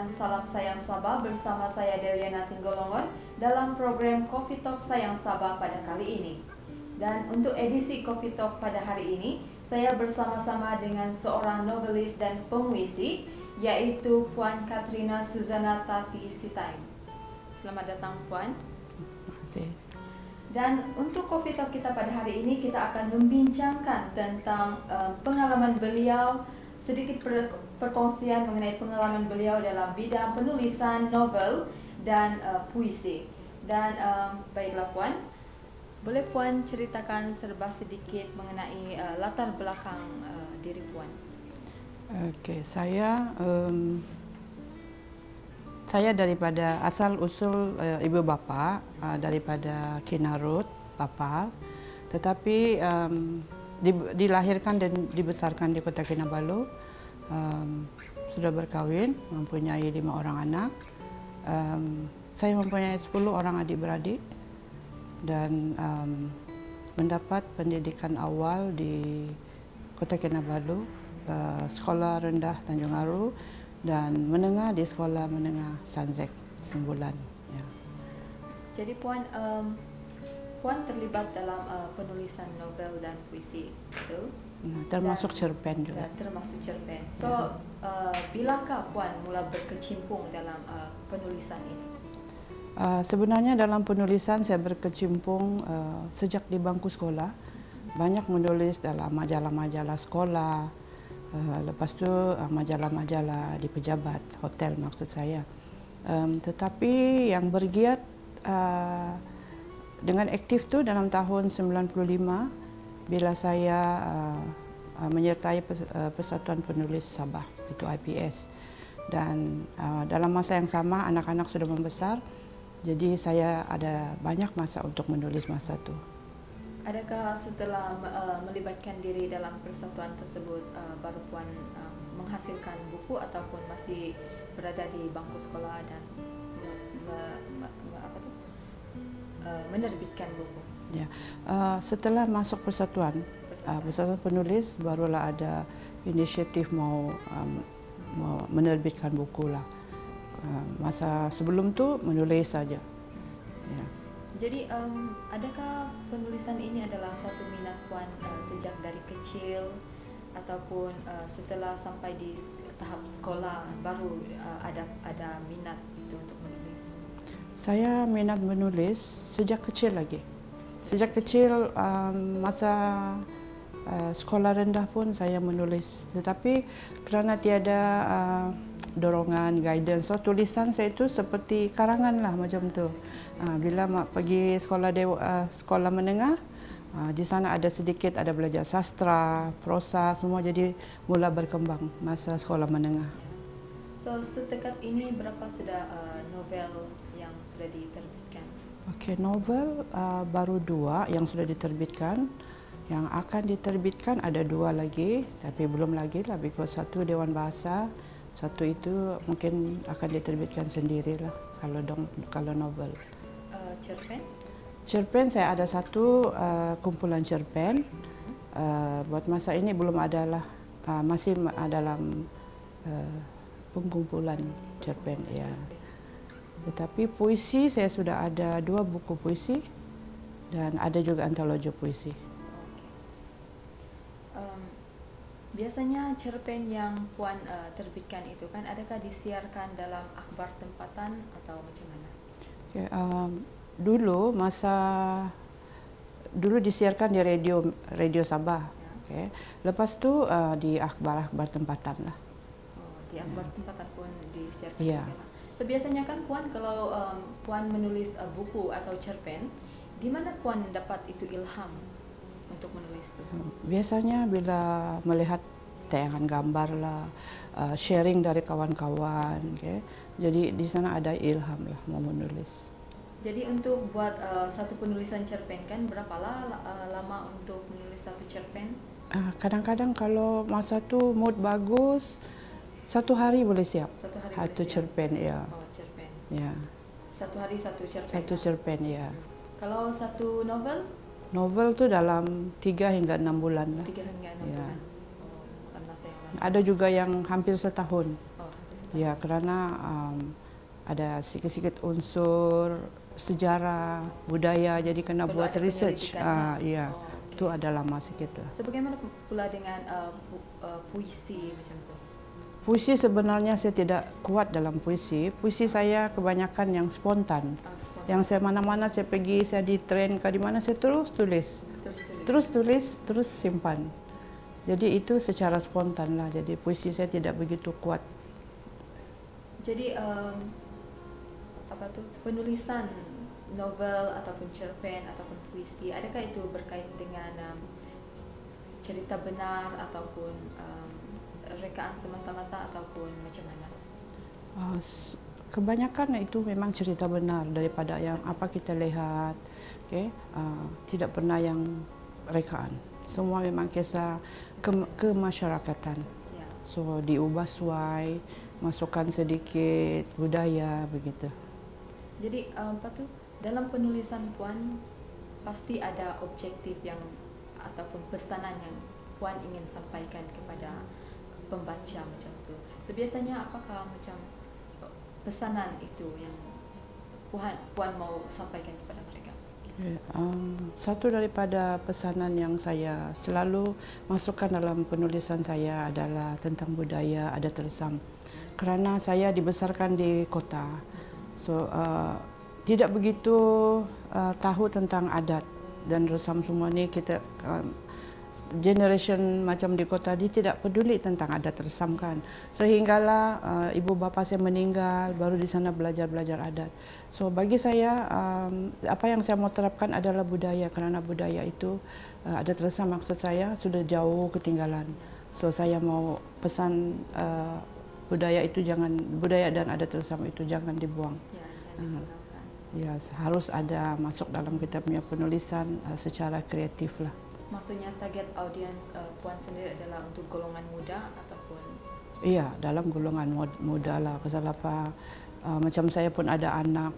dengan Salam Sayang Sabah bersama saya Dewiana Tinggolongon dalam program Coffee Talk Sayang Sabah pada kali ini. Dan untuk edisi Coffee Talk pada hari ini, saya bersama-sama dengan seorang novelis dan pemuisi, yaitu Puan Katrina Suzana Tati Sitain. Selamat datang Puan. Terima kasih. Dan untuk Coffee Talk kita pada hari ini, kita akan membincangkan tentang pengalaman beliau, sedikit perkongsian mengenai pengalaman beliau dalam bidang penulisan novel dan puisi. Dan baiklah Puan, boleh Puan ceritakan serba sedikit mengenai latar belakang diri Puan? Okey, saya daripada asal usul ibu bapa daripada Kinarut, Papal, tetapi dilahirkan dan dibesarkan di Kota Kinabalu. Sudah berkahwin, mempunyai 5 orang anak. Saya mempunyai 10 orang adik-beradik dan mendapat pendidikan awal di Kota Kinabalu, sekolah rendah Tanjung Aru, dan menengah di sekolah menengah Sanzek 9 bulan. Ya. Jadi Puan terlibat dalam penulisan novel dan puisi, betul? Termasuk cerpen juga. Termasuk cerpen. So, bilakah Puan mula berkecimpung dalam penulisan ini? Sebenarnya dalam penulisan saya berkecimpung sejak di bangku sekolah. Banyak menulis dalam majalah-majalah sekolah. Lepas tu majalah-majalah di pejabat, hotel maksud saya. Tetapi yang bergiat dengan aktif tu dalam tahun 95 bila saya menyertai Persatuan Penulis Sabah, itu IPS. Dan dalam masa yang sama anak-anak sudah membesar, jadi saya ada banyak masa untuk menulis masa itu. Adakah setelah melibatkan diri dalam persatuan tersebut baru Puan menghasilkan buku ataupun masih berada di bangku sekolah dan menerbitkan buku? Ya, setelah masuk persatuan penulis, barulah ada inisiatif mau menerbitkan buku lah. Masa sebelum tu menulis saja. Ya. Jadi adakah penulisan ini adalah satu minat Puan sejak dari kecil ataupun setelah sampai di tahap sekolah baru ada minat itu untuk menulis? Saya minat menulis sejak kecil lagi. Sejak kecil masa sekolah rendah pun saya menulis, tetapi kerana tiada dorongan, guidance, so tulisan saya itu seperti karangan lah macam tu. Bila pergi sekolah menengah, di sana ada sedikit ada belajar sastra, prosa, semua, jadi mula berkembang masa sekolah menengah. So setakat ini berapa sudah novel yang sudah diterbitkan? Okey, novel baru 2 yang sudah diterbitkan. Yang akan diterbitkan ada 2 lagi, tapi belum lagi lah, because satu Dewan Bahasa, satu itu mungkin akan diterbitkan sendirilah kalau novel. Cerpen? Cerpen saya ada satu kumpulan cerpen. Buat masa ini belum ada lah, masih dalam pengkumpulan cerpen ya. Tetapi puisi saya sudah ada 2 buku puisi dan ada juga antologi puisi. Biasanya cerpen yang Puan terbitkan itu kan adakah disiarkan dalam akhbar tempatan atau macam mana? Okay, dulu disiarkan di radio Sabah. Okay. Lepas tu di akhbar-akhbar tempatan lah. Oh, di akhbar tempatan pun disiarkan. Ya. So, biasanya kan Puan kalau Puan menulis buku atau cerpen, di mana Puan dapat itu ilham untuk menulis itu? Biasanya bila melihat tayangan gambar lah, sharing dari kawan-kawan, okay? Jadi di sana ada ilham lah mau menulis. Jadi untuk buat satu penulisan cerpen kan berapa lama untuk menulis satu cerpen? Kadang-kadang kalau masa tu mood bagus, 1 hari boleh siap. Satu cerpen ya. Oh, cerpen. Ya. 1 hari 1 cerpen. Satu cerpen ya. Kalau satu novel? Novel tu dalam 3 hingga 6 bulan lah. 3 hingga 6 ya. bulan. Oh, bukan masa yang lama. Ada juga yang hampir setahun. Oh, hampir setahun. Ya, kerana ada sikit-sikit unsur sejarah, budaya, jadi kena Perlu buat ada research. penyelidikan, ya? Ya, Oh, itu ada lama sikit lah. Sebagaimana pula dengan puisi macam tu? Puisi sebenarnya saya tidak kuat dalam puisi. Puisi saya kebanyakan yang spontan. Spontan. Yang saya mana-mana saya pergi, saya di train ke di mana saya terus tulis. Terus simpan. Jadi itu secara spontan lah. Jadi puisi saya tidak begitu kuat. Jadi penulisan novel ataupun cerpen ataupun puisi, adakah itu berkait dengan cerita benar ataupun rekaan semata-mata ataupun macam mana? Kebanyakan itu memang cerita benar daripada yang apa kita lihat. Okay? Tidak pernah yang rekaan. Semua memang kisah kemasyarakatan. Ya. So diubah sesuai, masukkan sedikit budaya begitu. Jadi dalam penulisan Puan pasti ada objektif yang ataupun pesanan yang Puan ingin sampaikan kepada pembaca macam tu. So, biasanya apakah macam pesanan itu yang Puan mau sampaikan kepada mereka? Satu daripada pesanan yang saya selalu masukkan dalam penulisan saya adalah tentang budaya adat resam. Kerana saya dibesarkan di kota, so tidak begitu tahu tentang adat dan resam semua ni. Kita generation macam di kota dia tidak peduli tentang adat resam kan. Sehinggalah ibu bapa saya meninggal, baru di sana belajar adat. So bagi saya apa yang saya mau terapkan adalah budaya, kerana budaya itu adat resam maksud saya sudah jauh ketinggalan. So saya mau pesan budaya dan adat resam itu jangan dibuang. Ya, jangan ditinggalkan. Ya, harus ada masuk dalam kita punya penulisan secara kreatif lah. Maksudnya target audience Puan sendiri adalah untuk golongan muda ataupun? Iya, dalam golongan muda lah. Pasal apa, macam saya pun ada anak.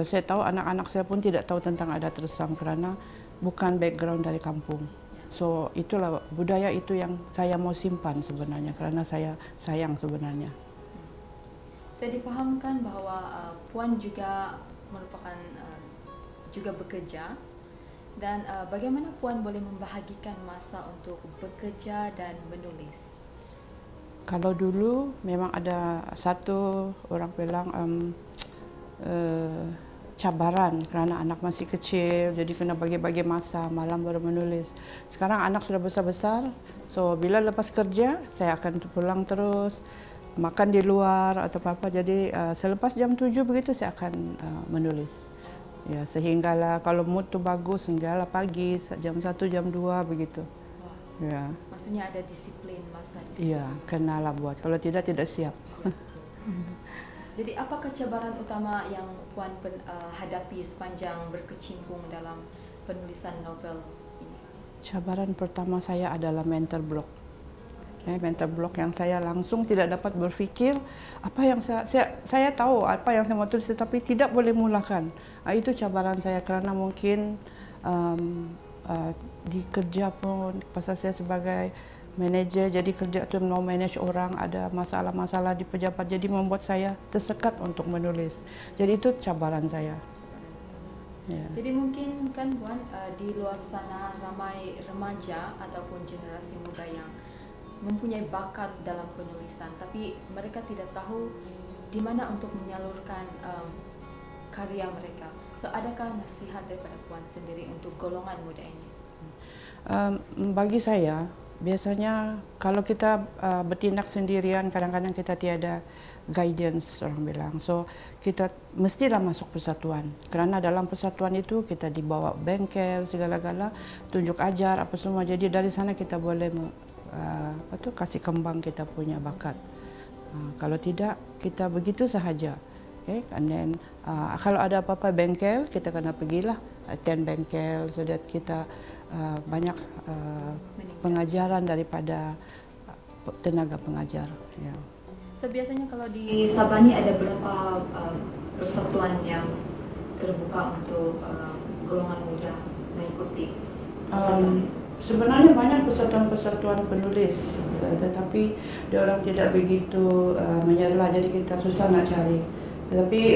Saya tahu anak-anak saya pun tidak tahu tentang adat resam kerana bukan background dari kampung. So itulah budaya itu yang saya mau simpan sebenarnya kerana saya sayang sebenarnya. Saya dipahamkan bahawa Puan juga merupakan juga bekerja, dan bagaimana Puan boleh membahagikan masa untuk bekerja dan menulis? Kalau dulu memang ada satu orang bilang cabaran kerana anak masih kecil, jadi kena bagi-bagi masa, malam baru menulis. Sekarang anak sudah besar-besar, so bila lepas kerja saya akan pulang terus, makan di luar atau apa-apa. Jadi selepas jam 7 begitu saya akan menulis. Ya, sehinggalah kalau mood tu bagus sehinggalah pagi jam 1 jam 2 begitu. Wah. Ya. Maksudnya ada disiplin masa di situ. Iya, kenalah buat. Kalau tidak siap. Jadi apakah cabaran utama yang Puan hadapi sepanjang berkecimpung dalam penulisan novel ini? Cabaran pertama saya adalah mental block. Mental block yang saya langsung tidak dapat berfikir apa yang saya tahu apa yang saya mau tulis tetapi tidak boleh mulakan. Itu cabaran saya kerana mungkin di kerja pun pasal saya sebagai manager, jadi kerja tu mau manage orang, ada masalah-masalah di pejabat, jadi membuat saya tersekat untuk menulis. Jadi itu cabaran saya. Ya. Jadi mungkin kan Puan di luar sana ramai remaja ataupun generasi muda yang mempunyai bakat dalam penulisan, tapi mereka tidak tahu di mana untuk menyalurkan karya mereka. So adakah nasihat daripada Puan sendiri untuk golongan muda ini? Bagi saya, biasanya kalau kita bertindak sendirian, kadang-kadang kita tiada guidance orang bilang. So kita mestilah masuk persatuan. Kerana dalam persatuan itu kita dibawa bengkel segala-gala, tunjuk ajar apa semua. Jadi dari sana kita boleh kasih kembang kita punya bakat. Kalau tidak kita begitu sahaja. Okay? And then kalau ada apa-apa bengkel, kita kena pergilah attend bengkel so that kita banyak pengajaran daripada tenaga pengajar. Ya. So biasanya kalau di Sabah ni ada berapa persatuan yang terbuka untuk golongan muda mengikuti? Sebenarnya banyak persatuan-persatuan penulis, tetapi dia orang tidak begitu menyerlah, jadi kita susah nak cari. Tetapi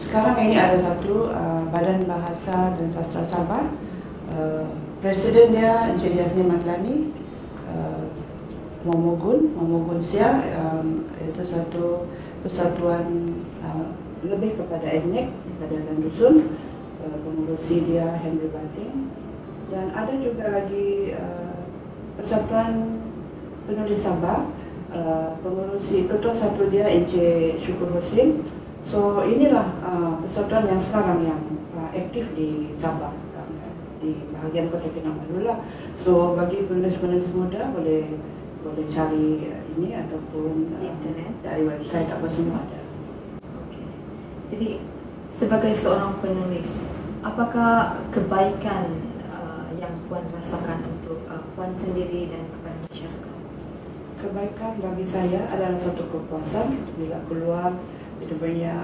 sekarang ini ada satu Badan Bahasa dan Sastra Sabah, Presiden dia Encik Yasni Madlani, Momogun Sia, itu satu persatuan lebih kepada etnik, kepada dusun, pengurusi dia Henry Banting. Dan ada juga lagi Persatuan Penulis Sabah, pengurusi ketua satu dia Encik Syukur Husin. So inilah persatuan yang sekarang yang aktif di Sabah, di bahagian Kota Kinabalu lah. So bagi penulis-penulis muda boleh cari ini ataupun internet, dari website apa semua ada. Okay. Jadi sebagai seorang penulis, apakah kebaikan yang Puan rasakan untuk Puan sendiri dan kepada masyarakat? Kebaikan bagi saya adalah satu kepuasan bila keluar itu punya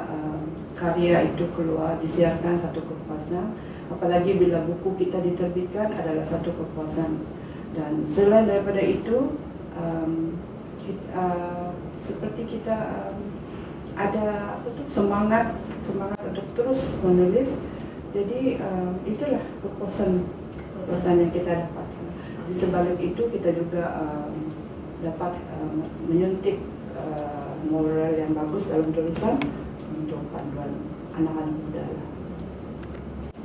karya itu keluar disiarkan, satu kepuasan. Apalagi bila buku kita diterbitkan adalah satu kepuasan. Dan selain daripada itu seperti kita ada semangat untuk terus menulis. Jadi itulah kepuasan yang kita dapat. Di sebalik itu kita juga dapat menyuntik moral yang bagus dalam tulisan untuk panduan anak-anak muda.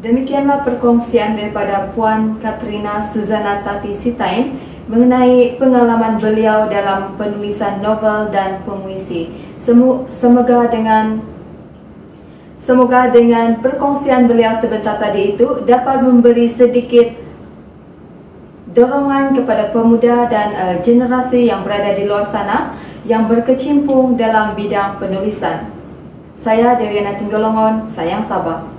Demikianlah perkongsian daripada Puan Katrina Suzana Tati Sitain mengenai pengalaman beliau dalam penulisan novel dan puisi. Semoga dengan perkongsian beliau sebentar tadi itu dapat memberi sedikit dorongan kepada pemuda dan generasi yang berada di luar sana yang berkecimpung dalam bidang penulisan. Saya Dewiana Tinggolongon, sayang Sabah.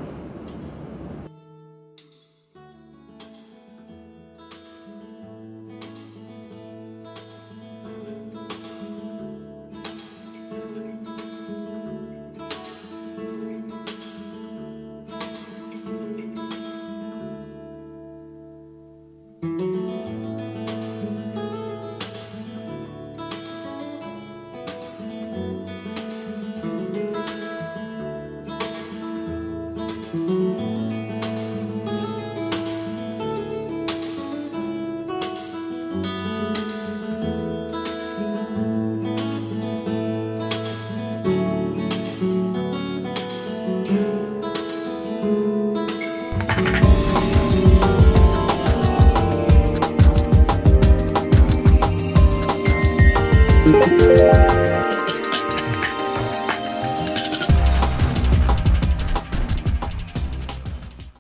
Thank you.